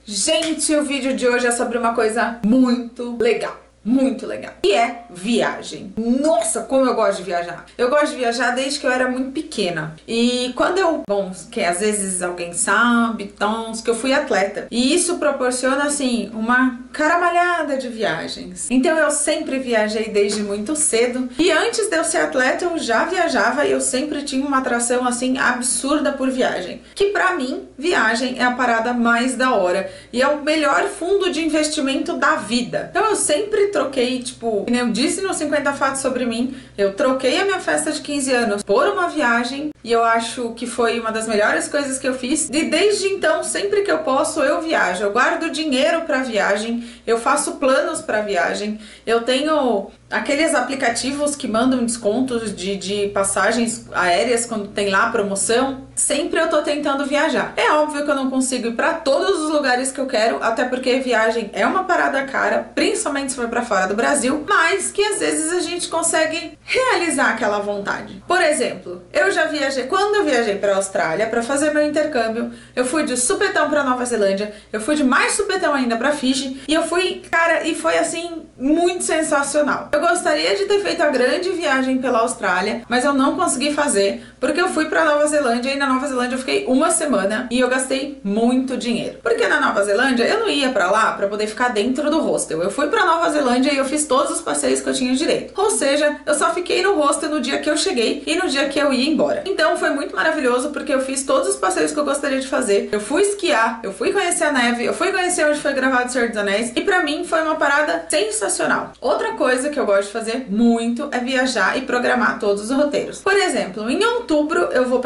Gente, o vídeo de hoje é sobre uma coisa muito legal. Muito legal. E é viagem. Nossa, como eu gosto de viajar. Eu gosto de viajar desde que eu era muito pequena. E quando que às vezes alguém sabe, então, que eu fui atleta. E isso proporciona, assim, uma caramalhada de viagens. Então eu sempre viajei desde muito cedo. E antes de eu ser atleta, eu já viajava e eu sempre tinha uma atração, assim, absurda por viagem. Que pra mim, viagem é a parada mais da hora. E é o melhor fundo de investimento da vida. Então eu sempre troquei, tipo, como eu disse no 50 Fatos Sobre Mim, eu troquei a minha festa de 15 anos por uma viagem e eu acho que foi uma das melhores coisas que eu fiz. E desde então, sempre que eu posso, eu viajo. Eu guardo dinheiro pra viagem, eu faço planos pra viagem, eu tenho aqueles aplicativos que mandam descontos de passagens aéreas quando tem lá promoção. Sempre eu tô tentando viajar. É óbvio que eu não consigo ir pra todos os lugares que eu quero, até porque viagem é uma parada cara, principalmente se for pra fora do Brasil, mas que às vezes a gente consegue realizar aquela vontade. Por exemplo, eu já viajei, quando eu viajei pra Austrália pra fazer meu intercâmbio, eu fui de supetão pra Nova Zelândia, eu fui de mais supetão ainda pra Fiji, e eu fui, cara, e foi assim, muito sensacional. Eu gostaria de ter feito a grande viagem pela Austrália, mas eu não consegui fazer, porque eu fui pra Nova Zelândia e na Nova Zelândia eu fiquei uma semana e eu gastei muito dinheiro. Porque na Nova Zelândia eu não ia pra lá pra poder ficar dentro do hostel. Eu fui pra Nova Zelândia e eu fiz todos os passeios que eu tinha direito. Ou seja, eu só fiquei no hostel no dia que eu cheguei e no dia que eu ia embora. Então foi muito maravilhoso porque eu fiz todos os passeios que eu gostaria de fazer. Eu fui esquiar, eu fui conhecer a neve, eu fui conhecer onde foi gravado o Senhor dos Anéis e pra mim foi uma parada sensacional. Outra coisa que eu gosto de fazer muito é viajar e programar todos os roteiros. Por exemplo, em outubro eu vou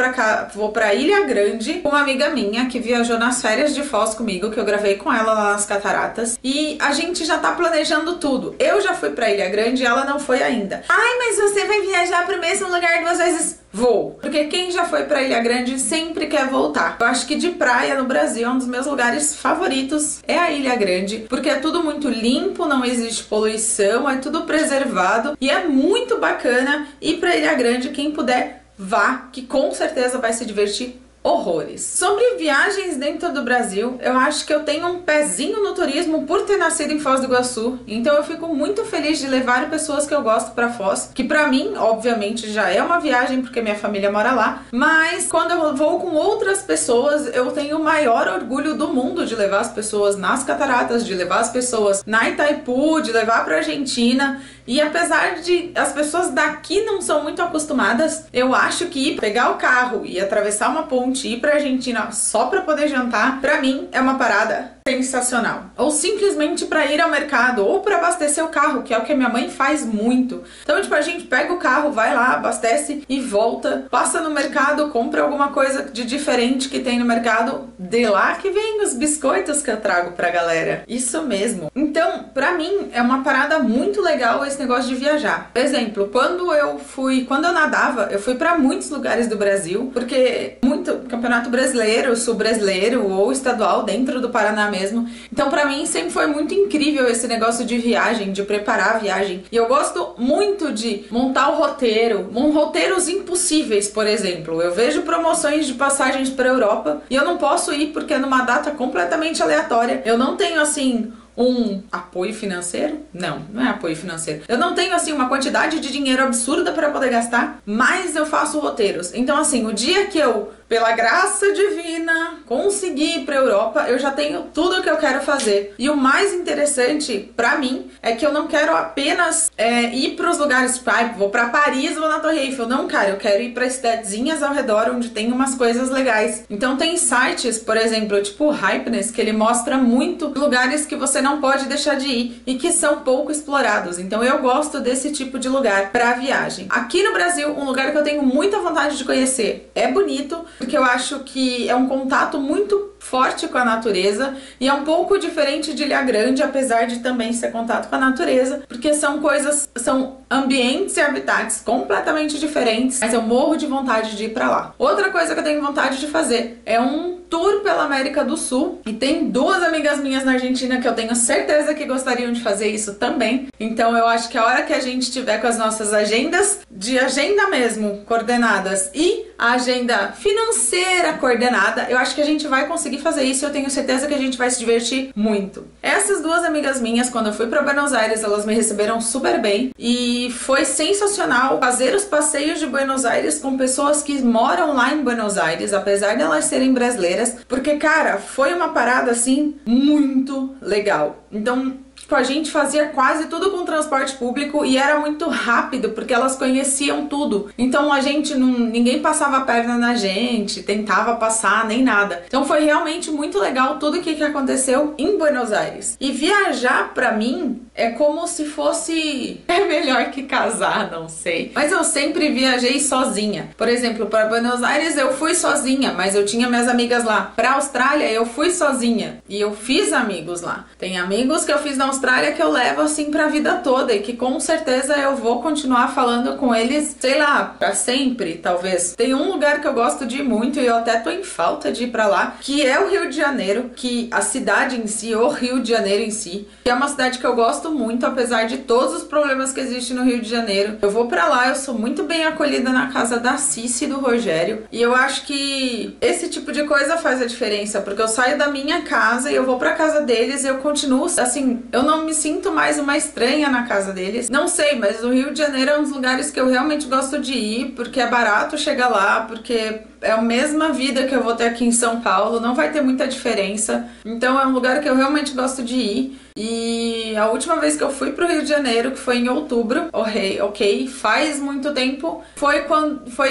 pra Ilha Grande com uma amiga minha que viajou nas férias de Foz comigo, que eu gravei com ela lá nas cataratas, e a gente já tá planejando tudo. Eu já fui pra Ilha Grande e ela não foi ainda. Ai, mas você vai viajar pro mesmo lugar 2 vezes? Vou. Porque quem já foi pra Ilha Grande sempre quer voltar. Eu acho que de praia no Brasil, um dos meus lugares favoritos é a Ilha Grande, porque é tudo muito limpo, não existe poluição, é tudo preservado e é muito bacana ir pra Ilha Grande. Quem puder, vá, que com certeza vai se divertir horrores. Sobre viagens dentro do Brasil, eu acho que eu tenho um pezinho no turismo por ter nascido em Foz do Iguaçu, então eu fico muito feliz de levar pessoas que eu gosto pra Foz, que pra mim, obviamente, já é uma viagem porque minha família mora lá, mas quando eu vou com outras pessoas, eu tenho o maior orgulho do mundo de levar as pessoas nas cataratas, de levar as pessoas na Itaipu, de levar pra Argentina. E apesar de as pessoas daqui não são muito acostumadas, eu acho que pegar o carro e atravessar uma ponte e ir pra Argentina só pra poder jantar, pra mim é uma parada sensacional. Ou simplesmente pra ir ao mercado ou pra abastecer o carro, que é o que a minha mãe faz muito. Então, tipo, a gente pega o carro, vai lá, abastece e volta, passa no mercado, compra alguma coisa de diferente que tem no mercado, de lá que vem os biscoitos que eu trago pra galera. Isso mesmo. Então, pra mim é uma parada muito legal esse negócio de viajar. Por exemplo, quando eu nadava, eu fui pra muitos lugares do Brasil, porque muito campeonato brasileiro, sul brasileiro ou estadual dentro do Paraná mesmo. Então pra mim sempre foi muito incrível esse negócio de viagem, de preparar a viagem. E eu gosto muito de montar o roteiro, roteiros impossíveis, por exemplo. Eu vejo promoções de passagens pra Europa e eu não posso ir porque é numa data completamente aleatória. Eu não tenho assim um apoio financeiro? Não, não é apoio financeiro. Eu não tenho, assim, uma quantidade de dinheiro absurda para poder gastar, mas eu faço roteiros. Então, assim, o dia que eu, pela graça divina, conseguir ir pra Europa, eu já tenho tudo o que eu quero fazer. E o mais interessante pra mim é que eu não quero apenas ir pros lugares, vou pra Paris, vou na Torre Eiffel. Não, cara, eu quero ir pra cidadezinhas ao redor onde tem umas coisas legais. Então tem sites, por exemplo, tipo o Hypeness, que ele mostra muito lugares que você não pode deixar de ir e que são pouco explorados. Então eu gosto desse tipo de lugar pra viagem. Aqui no Brasil, um lugar que eu tenho muita vontade de conhecer, é bonito, porque eu acho que é um contato muito forte com a natureza e é um pouco diferente de Ilha Grande, apesar de também ser contato com a natureza, porque são ambientes e habitats completamente diferentes, mas eu morro de vontade de ir pra lá. Outra coisa que eu tenho vontade de fazer é um tour pela América do Sul, e tem 2 amigas minhas na Argentina que eu tenho certeza que gostariam de fazer isso também. Então eu acho que a hora que a gente tiver com as nossas agendas, de agenda mesmo, coordenadas, e a agenda financeira coordenada, eu acho que a gente vai conseguir conseguir fazer isso e eu tenho certeza que a gente vai se divertir muito. Essas duas amigas minhas, quando eu fui para Buenos Aires, elas me receberam super bem e foi sensacional fazer os passeios de Buenos Aires com pessoas que moram lá em Buenos Aires, apesar de elas serem brasileiras, porque, cara, foi uma parada assim muito legal. Então, tipo, a gente fazia quase tudo com transporte público e era muito rápido, porque elas conheciam tudo. Então a gente ninguém passava a perna na gente, tentava passar, nem nada. Então foi realmente muito legal tudo o que aconteceu em Buenos Aires. E viajar pra mim é como se fosse... É melhor que casar, não sei. Mas eu sempre viajei sozinha. Por exemplo, para Buenos Aires eu fui sozinha, mas eu tinha minhas amigas lá. Pra Austrália eu fui sozinha e eu fiz amigos lá. Tem amigos que eu fiz na Austrália que eu levo assim pra vida toda e que com certeza eu vou continuar falando com eles, sei lá, pra sempre, talvez. Tem um lugar que eu gosto de ir muito e eu até tô em falta de ir pra lá, que é o Rio de Janeiro, que a cidade em si, o Rio de Janeiro em si, que é uma cidade que eu gosto muito, apesar de todos os problemas que existem no Rio de Janeiro. Eu vou pra lá, eu sou muito bem acolhida na casa da Cici e do Rogério, e eu acho que esse tipo de coisa faz a diferença, porque eu saio da minha casa e eu vou pra casa deles e eu continuo, assim, eu não me sinto mais uma estranha na casa deles. Não sei, mas o Rio de Janeiro é um dos lugares que eu realmente gosto de ir, porque é barato chegar lá, porque é a mesma vida que eu vou ter aqui em São Paulo, não vai ter muita diferença. Então é um lugar que eu realmente gosto de ir. E a última vez que eu fui pro Rio de Janeiro, que foi em outubro, ok, faz muito tempo,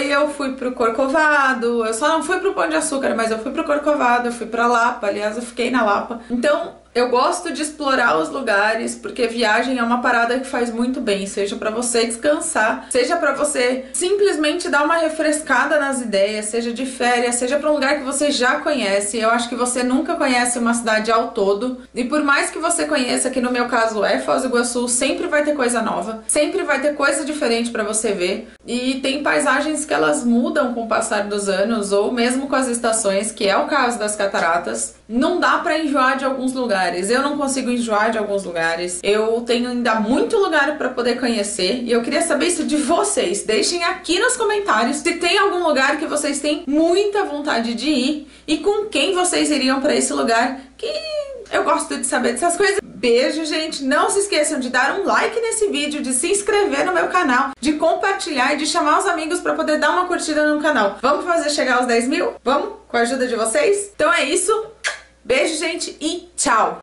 eu fui pro Corcovado. Eu só não fui pro Pão de Açúcar, mas eu fui pro Corcovado, eu fui pra Lapa, aliás eu fiquei na Lapa. Então eu gosto de explorar os lugares, porque viagem é uma parada que faz muito bem, seja pra você descansar, seja pra você simplesmente dar uma refrescada nas ideias, seja de férias, seja pra um lugar que você já conhece. Eu acho que você nunca conhece uma cidade ao todo, e por mais que você conheça, que no meu caso é Foz do Iguaçu, sempre vai ter coisa nova, sempre vai ter coisa diferente pra você ver, e tem paisagens que elas mudam com o passar dos anos, ou mesmo com as estações, que é o caso das cataratas. Não dá pra enjoar de alguns lugares. Eu não consigo enjoar de alguns lugares. Eu tenho ainda muito lugar pra poder conhecer. E eu queria saber isso de vocês. Deixem aqui nos comentários se tem algum lugar que vocês têm muita vontade de ir e com quem vocês iriam pra esse lugar, que eu gosto de saber dessas coisas. Beijo, gente. Não se esqueçam de dar um like nesse vídeo, de se inscrever no meu canal, de compartilhar e de chamar os amigos pra poder dar uma curtida no canal. Vamos fazer chegar aos 10 mil? Vamos? Com a ajuda de vocês? Então é isso. Beijo, gente, e tchau!